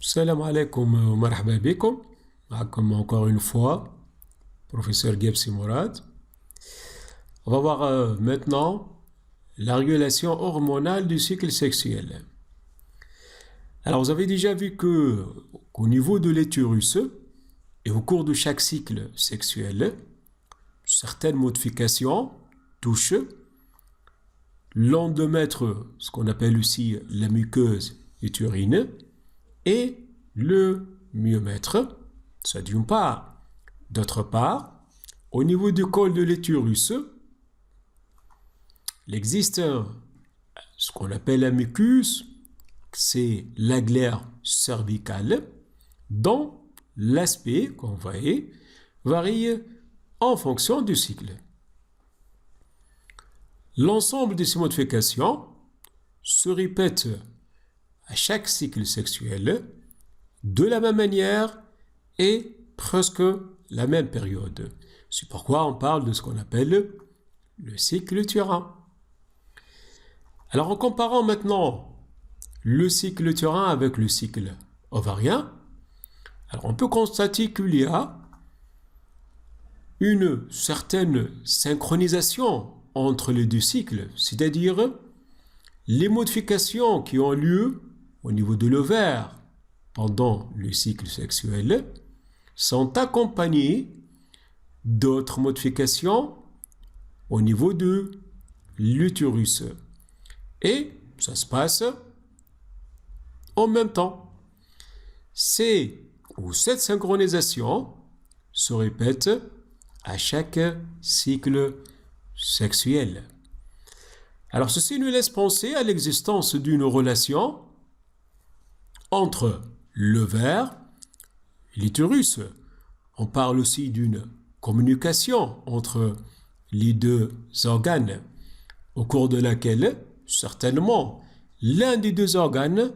Salam alaikum wa marhaba bikum. Comme encore une fois, professeur Gebsi Mourad. On va voir maintenant la régulation hormonale du cycle sexuel. Alors, vous avez déjà vu qu'au niveau de l'utérus et au cours de chaque cycle sexuel, certaines modifications touchent l'endomètre, ce qu'on appelle aussi la muqueuse utérine, et le myomètre, ça d'une part. D'autre part, au niveau du col de l'utérus, il existe ce qu'on appelle la muqueuse, c'est la glaire cervicale, dont l'aspect, qu'on voit, varie en fonction du cycle. L'ensemble de ces modifications se répète à chaque cycle sexuel de la même manière et presque la même période. C'est pourquoi on parle de ce qu'on appelle le cycle utérin. Alors en comparant maintenant le cycle utérin avec le cycle ovarien, alors on peut constater qu'il y a une certaine synchronisation entre les deux cycles, c'est-à-dire les modifications qui ont lieu au niveau de l'ovaire pendant le cycle sexuel sont accompagnées d'autres modifications au niveau de l'utérus. Et ça se passe en même temps. Cette synchronisation se répète à chaque cycle sexuel. Alors ceci nous laisse penser à l'existence d'une relation entre l'ovaire et l'utérus. On parle aussi d'une communication entre les deux organes, au cours de laquelle, certainement, l'un des deux organes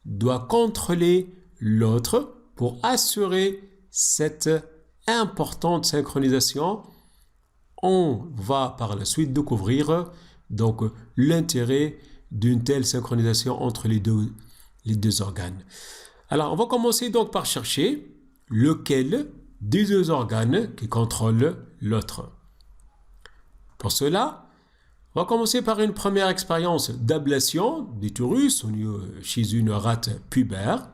doit contrôler l'autre pour assurer cette importante synchronisation. On va par la suite découvrir donc l'intérêt d'une telle synchronisation entre les deux organes. Alors, on va commencer donc par chercher lequel des deux organes qui contrôle l'autre. Pour cela, on va commencer par une première expérience d'ablation d'utérus chez une rate pubère.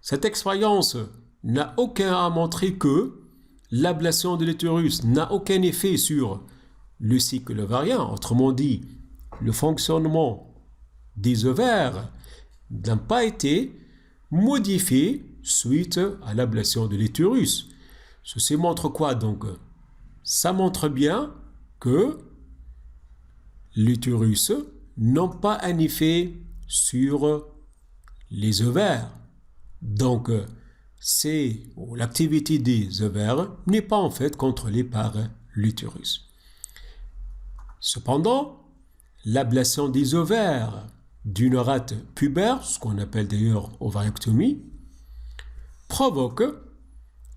Cette expérience n'a aucun à montrer que l'ablation de l'utérus n'a aucun effet sur le cycle ovarien, autrement dit, le fonctionnement des ovaires n'a pas été modifié suite à l'ablation de l'utérus. Ceci montre quoi donc? Ça montre bien que l'utérus n'a pas un effet sur les ovaires. Donc, l'activité des ovaires n'est pas en fait contrôlée par l'utérus. Cependant, l'ablation des ovaires d'une rate pubère, ce qu'on appelle d'ailleurs ovariectomie, provoque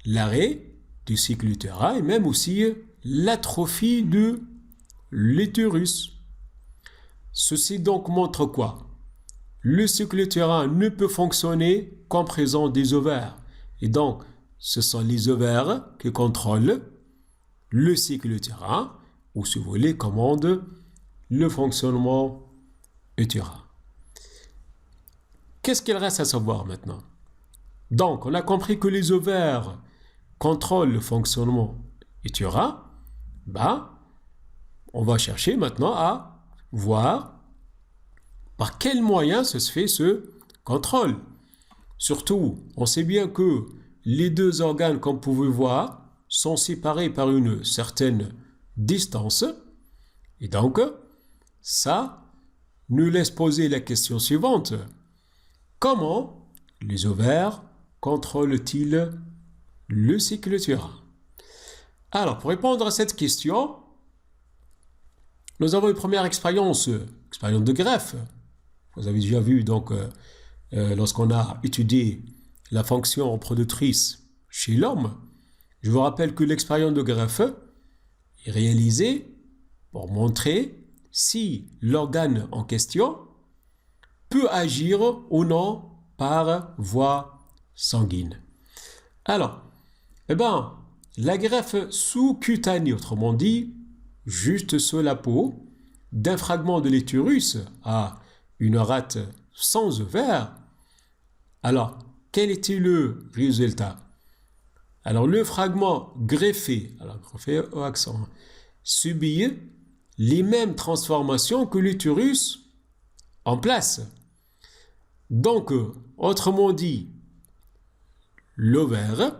l'arrêt du cycle utérin et même aussi l'atrophie de l'utérus. Ceci donc montre quoi? Le cycle utérin ne peut fonctionner qu'en présence des ovaires. Et donc, ce sont les ovaires qui contrôlent le cycle utérin, ou si vous voulez, commandent le fonctionnement utérin. Qu'est-ce qu'il reste à savoir maintenant? Donc, on a compris que les ovaires contrôlent le fonctionnement utérin. On va chercher maintenant à voir par quel moyen se fait ce contrôle. Surtout, on sait bien que les deux organes, comme vous pouvez voir, sont séparés par une certaine distance. Et donc, ça nous laisse poser la question suivante. Comment les ovaires contrôlent-ils le cycle utérin? Alors, pour répondre à cette question, nous avons une première expérience de greffe. Vous avez déjà vu, donc, lorsqu'on a étudié la fonction productrice chez l'homme, je vous rappelle que l'expérience de greffe est réalisée pour montrer si l'organe en question peut agir ou non par voie sanguine. Alors, la greffe sous-cutanée, autrement dit, juste sur la peau, d'un fragment de l'utérus à une rate sans ovaire. Alors, quel était le résultat? Alors, le fragment greffé, au accent, subit les mêmes transformations que l'utérus en place. Donc, autrement dit, l'ovaire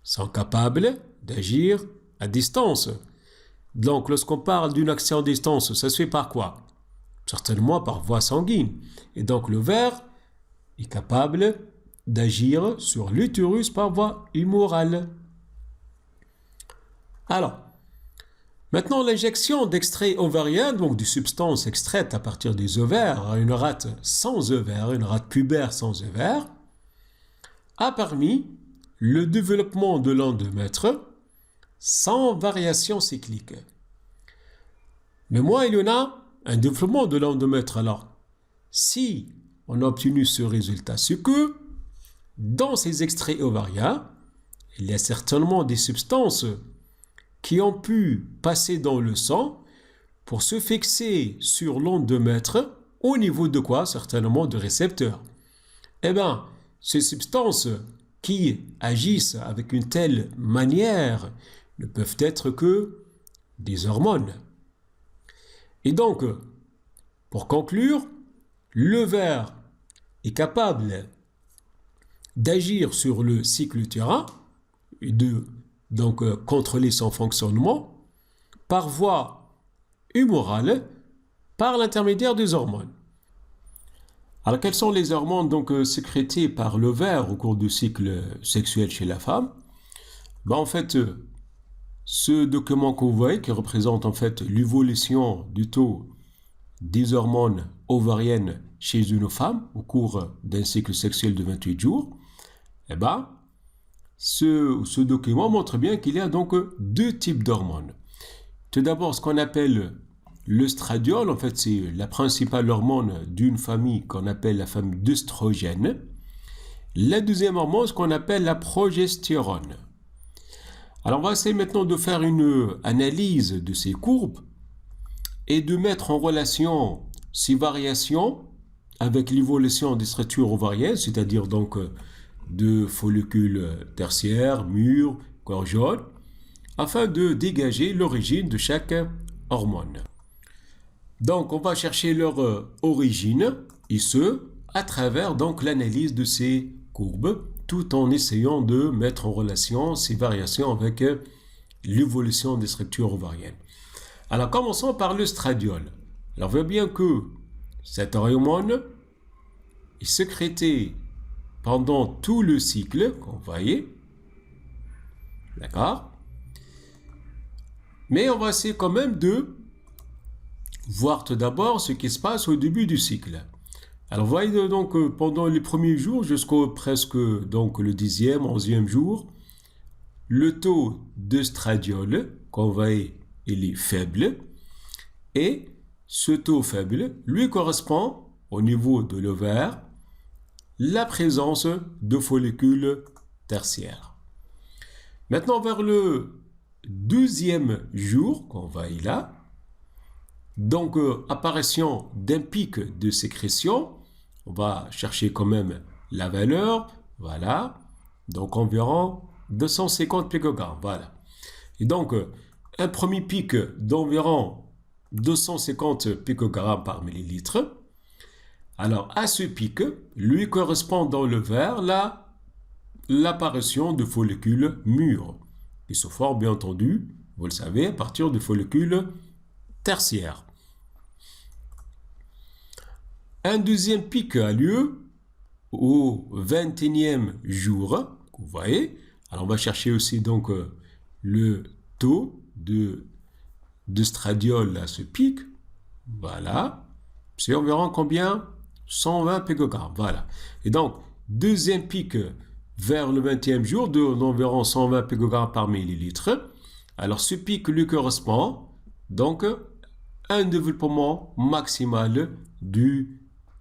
sont capables d'agir à distance. Donc, lorsqu'on parle d'une action à distance, ça se fait par quoi? Certainement par voie sanguine. Et donc, l'ovaire est capable d'agir sur l'utérus par voie humorale. Alors, maintenant, l'injection d'extrait ovarien, donc de substances extraites à partir des ovaires à une rate sans ovaire, une rate pubaire sans ovaire, a permis le développement de l'endomètre sans variation cyclique. Mais moi, il y en a un développement de l'endomètre. Alors, si on a obtenu ce résultat, c'est que dans ces extraits ovariens, il y a certainement des substances qui ont pu passer dans le sang pour se fixer sur l'endomètre au niveau de quoi? Certainement de récepteurs. Ces substances qui agissent avec une telle manière ne peuvent être que des hormones. Et donc, pour conclure, l'ovaire est capable d'agir sur le cycle utérin et de contrôler son fonctionnement par voie humorale par l'intermédiaire des hormones. Alors, quelles sont les hormones sécrétées par l'ovaire au cours du cycle sexuel chez la femme? En fait, ce document que vous voyez, qui représente en fait l'évolution du taux des hormones ovariennes chez une femme au cours d'un cycle sexuel de 28 jours, ce document montre bien qu'il y a donc deux types d'hormones. Tout d'abord, ce qu'on appelle l'œstradiol, en fait, c'est la principale hormone d'une famille qu'on appelle la famille d'œstrogène. La deuxième hormone, ce qu'on appelle la progestérone. Alors, on va essayer maintenant de faire une analyse de ces courbes et de mettre en relation ces variations avec l'évolution des structures ovariennes, c'est-à-dire donc de follicules tertiaires, mûrs, corps jaune, afin de dégager l'origine de chaque hormone. Donc, on va chercher leur origine, et ce, à travers donc l'analyse de ces courbes, tout en essayant de mettre en relation ces variations avec l'évolution des structures ovariennes. Alors, commençons par l'œstradiol. Alors, on voit bien que cette hormone est sécrétée pendant tout le cycle, comme vous voyez. D'accord? Mais on va essayer quand même de voir tout d'abord ce qui se passe au début du cycle. Alors, vous voyez donc pendant les premiers jours jusqu'au presque donc le 10e, 11e jour, le taux d'œstradiol, qu'on voit, il est faible. Et ce taux faible lui correspond au niveau de l'ovaire la présence de follicules tertiaires. Maintenant, vers le 12e jour, qu'on voit là, donc apparition d'un pic de sécrétion, on va chercher quand même la valeur, voilà, donc environ 250 picogrammes, voilà. Et donc, un premier pic d'environ 250 picogrammes par millilitre. Alors, à ce pic, lui correspond dans l'ovaire l'apparition de follicules mûrs, qui se forment, bien entendu, vous le savez, à partir de follicules tertiaires. Un deuxième pic a lieu au 21e jour, vous voyez. Alors, on va chercher aussi donc le taux d'œstradiol à ce pic. Voilà. C'est environ combien? 120 picogrammes. Voilà. Et donc, deuxième pic vers le 20e jour d'environ 120 picogrammes par millilitre. Alors, ce pic lui correspond donc à un développement maximal du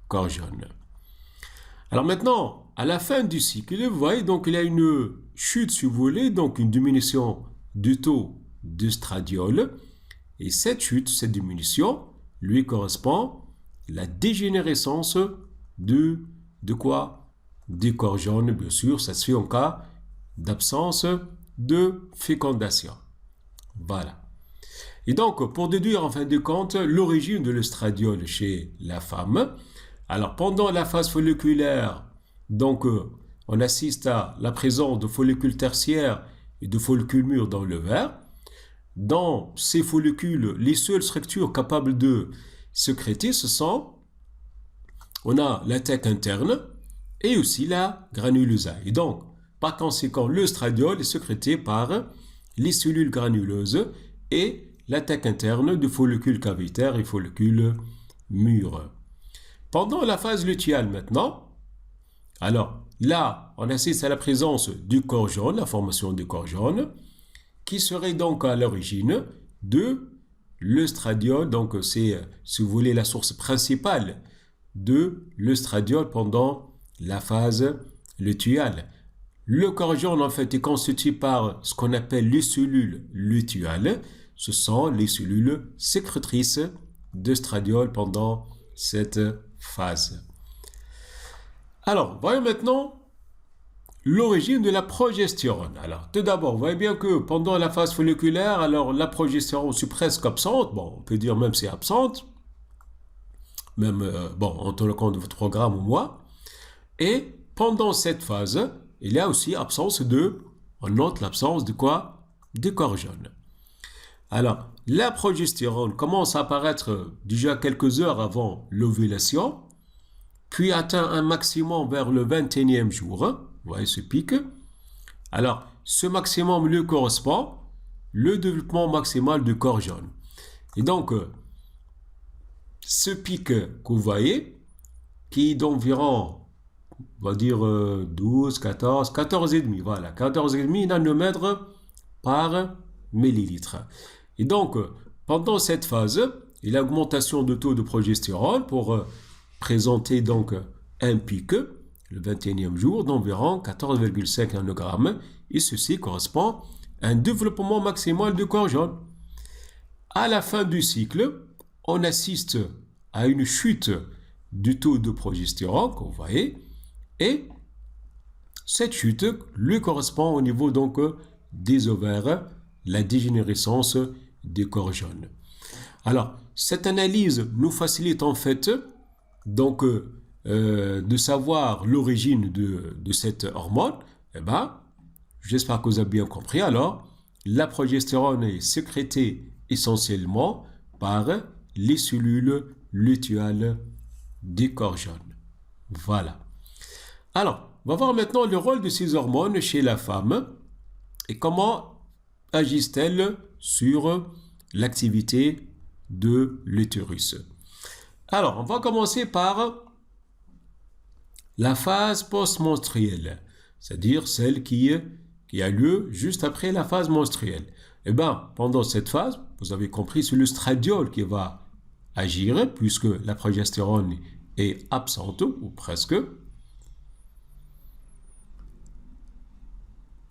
corps jaune. Alors maintenant, à la fin du cycle, vous voyez, donc il y a une chute, si vous voulez, donc une diminution du taux d'estradiol. Et cette chute, cette diminution, lui correspond la dégénérescence de quoi? Des corps jaunes, bien sûr, ça se fait en cas d'absence de fécondation. Voilà. Et donc, pour déduire en fin de compte l'origine de l'estradiol chez la femme, alors pendant la phase folliculaire, donc on assiste à la présence de follicules tertiaires et de follicules mûrs dans l'ovaire. Dans ces follicules, les seules structures capables de sécréter, on a la thèque interne et aussi la granulosa. Et donc, par conséquent, l'estradiol est sécrété par les cellules granuleuses et la thèque interne de follicules cavitaires et follicules mûrs. Pendant la phase lutéale maintenant, alors là, on assiste à la présence du corps jaune, la formation du corps jaune, qui serait donc à l'origine de l'estradiol. Donc c'est, si vous voulez, la source principale de l'estradiol pendant la phase lutéale. Le corps jaune, en fait, est constitué par ce qu'on appelle les cellules lutéales. Ce sont les cellules sécrétrices d'estradiol pendant cette phase. Alors, voyons maintenant l'origine de la progestérone. Alors, tout d'abord, vous voyez bien que pendant la phase folliculaire, alors la progestérone est presque absente. Bon, on peut dire même c'est absente. Même, en tenant compte de votre programme ou moi. Et pendant cette phase, il y a aussi absence on note l'absence de quoi? De corps jaune. Alors, la progestérone commence à apparaître déjà quelques heures avant l'ovulation, puis atteint un maximum vers le 21e jour. Vous voyez ce pic. Alors, ce maximum lui correspond le développement maximal du corps jaune. Et donc, ce pic que vous voyez, qui est d'environ, on va dire 12, 14, 14,5, voilà, 14,5 nanomètres par millilitre. Et donc, pendant cette phase, il y a augmentation de taux de progestérone pour présenter donc un pic, le 21e jour, d'environ 14,5 nanogrammes, et ceci correspond à un développement maximal du corps jaune. À la fin du cycle, on assiste à une chute du taux de progestérone, comme vous voyez, et cette chute lui correspond au niveau donc des ovaires, la dégénérescence des corps jaunes. Alors, cette analyse nous facilite en fait donc de savoir l'origine de cette hormone. Eh ben, j'espère que vous avez bien compris. Alors, la progestérone est sécrétée essentiellement par les cellules lutéales des corps jaunes. Voilà. Alors, on va voir maintenant le rôle de ces hormones chez la femme et comment agissent-elles sur l'activité de l'utérus. Alors, on va commencer par la phase post-menstruelle, c'est-à-dire celle qui a lieu juste après la phase menstruelle. Eh bien, pendant cette phase, vous avez compris, c'est l'estradiol qui va agir, puisque la progestérone est absente, ou presque.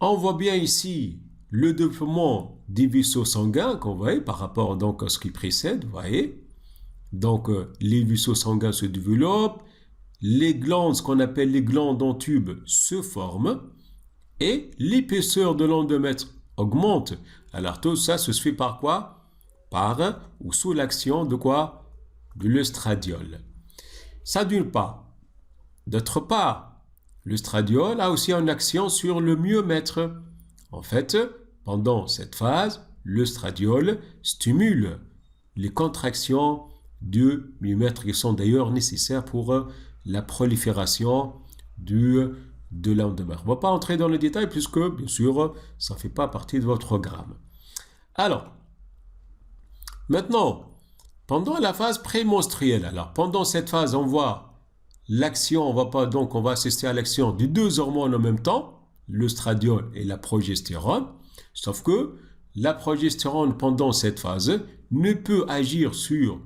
On voit bien ici le développement des vaisseaux sanguins qu'on voit par rapport donc à ce qui précède, vous voyez. Donc, les vaisseaux sanguins se développent, les glandes, ce qu'on appelle les glandes en tube, se forment et l'épaisseur de l'endomètre augmente. Alors, tout ça se fait par quoi? Par ou sous l'action de quoi? De l'estradiol. Ça d'une part. D'autre part, l'estradiol a aussi une action sur le myomètre. En fait, pendant cette phase, l'estradiol stimule les contractions du myomètre qui sont d'ailleurs nécessaires pour la prolifération de l'endomètre. On ne va pas entrer dans les détails puisque, bien sûr, ça ne fait pas partie de votre programme. Alors, maintenant, pendant la phase prémenstruelle, alors pendant cette phase, on voit l'action, on va assister à l'action de deux hormones en même temps, l'estradiol et la progestérone, sauf que la progestérone pendant cette phase ne peut agir sur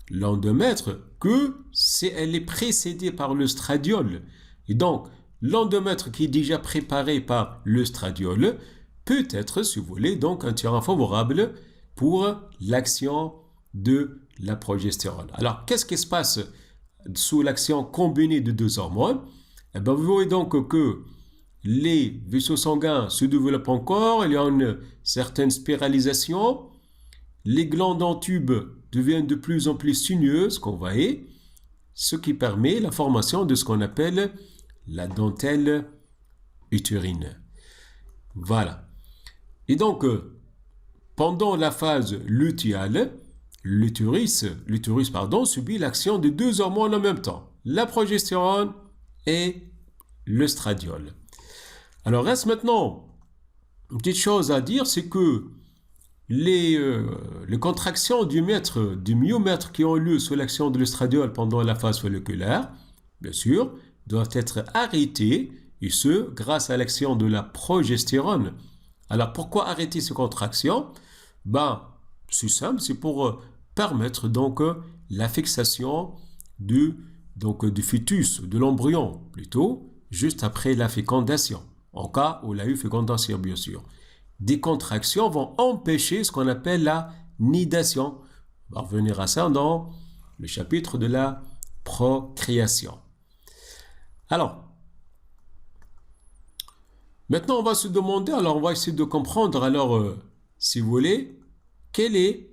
l'endomètre elle est précédée par le stradiol. Et donc, l'endomètre qui est déjà préparé par le stradiol peut être, si vous voulez, donc un terrain favorable pour l'action de la progestérone. Alors, qu'est-ce qui se passe sous l'action combinée de deux hormones? Eh bien, vous voyez donc que les vaisseaux sanguins se développent encore, il y a une certaine spiralisation, les glandes en tube deviennent de plus en plus sinueuses, qu'on voyait, ce qui permet la formation de ce qu'on appelle la dentelle utérine. Voilà. Et donc, pendant la phase lutéale, l'utérus subit l'action de deux hormones en même temps, la progestérone et le stradiol. Alors, reste maintenant une petite chose à dire, c'est que les contractions du myomètre qui ont lieu sous l'action de l'estradiol pendant la phase folliculaire, bien sûr, doivent être arrêtées, et ce, grâce à l'action de la progestérone. Alors, pourquoi arrêter ces contractions? C'est simple, c'est pour permettre donc la fixation du fœtus, de l'embryon, plutôt, juste après la fécondation, en cas où il y a eu fécondation, bien sûr. Des contractions vont empêcher ce qu'on appelle la nidation. On va revenir à ça dans le chapitre de la procréation. Alors, maintenant on va se demander, on va essayer de comprendre, si vous voulez, quelle est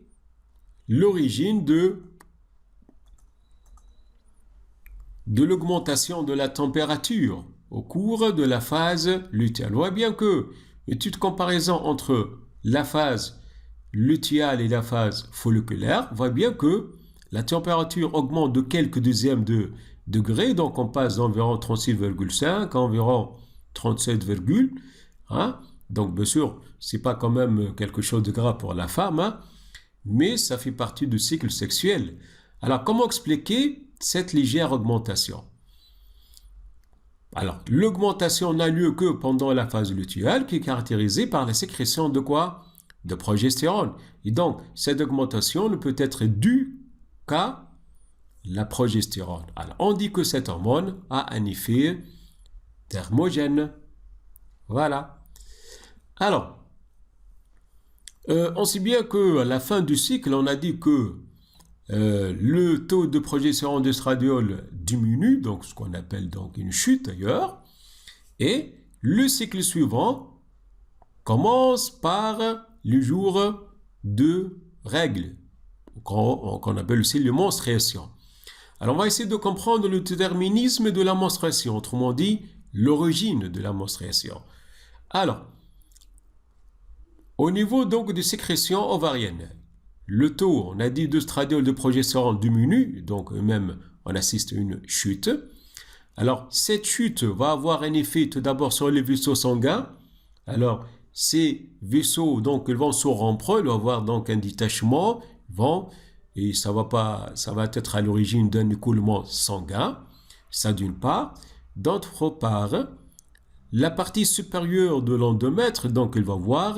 l'origine de l'augmentation de la température au cours de la phase lutéale. On voit bien que étude comparaison entre la phase lutéale et la phase folliculaire, on voit bien que la température augmente de quelques dixièmes de degrés, donc on passe d'environ 36,5 à environ 37, donc bien sûr, c'est pas quand même quelque chose de grave pour la femme, mais ça fait partie du cycle sexuel. Alors, comment expliquer cette légère augmentation? Alors, l'augmentation n'a lieu que pendant la phase lutéale, qui est caractérisée par la sécrétion de quoi? De progestérone. Et donc, cette augmentation ne peut être due qu'à la progestérone. Alors, on dit que cette hormone a un effet thermogène. Voilà. Alors, on sait bien qu'à la fin du cycle, on a dit que le taux de progestérone d'estradiol diminue, donc ce qu'on appelle donc une chute d'ailleurs, et le cycle suivant commence par le jour de règles, qu'on appelle aussi les menstruations. Alors on va essayer de comprendre le déterminisme de la menstruation, autrement dit l'origine de la menstruation. Alors, au niveau donc des sécrétions ovariennes, le taux, on a dit, d'œstradiol de progestérone diminue, donc même on assiste à une chute. Alors, cette chute va avoir un effet tout d'abord sur les vaisseaux sanguins. Alors, ces vaisseaux, donc, ils vont se rompre, ils vont avoir donc un détachement, et ça va être à l'origine d'un écoulement sanguin, ça d'une part. D'autre part, la partie supérieure de l'endomètre, donc, il va avoir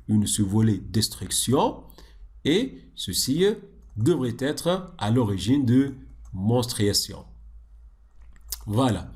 une survolée destruction, et ceci devrait être à l'origine de menstruation. Voilà.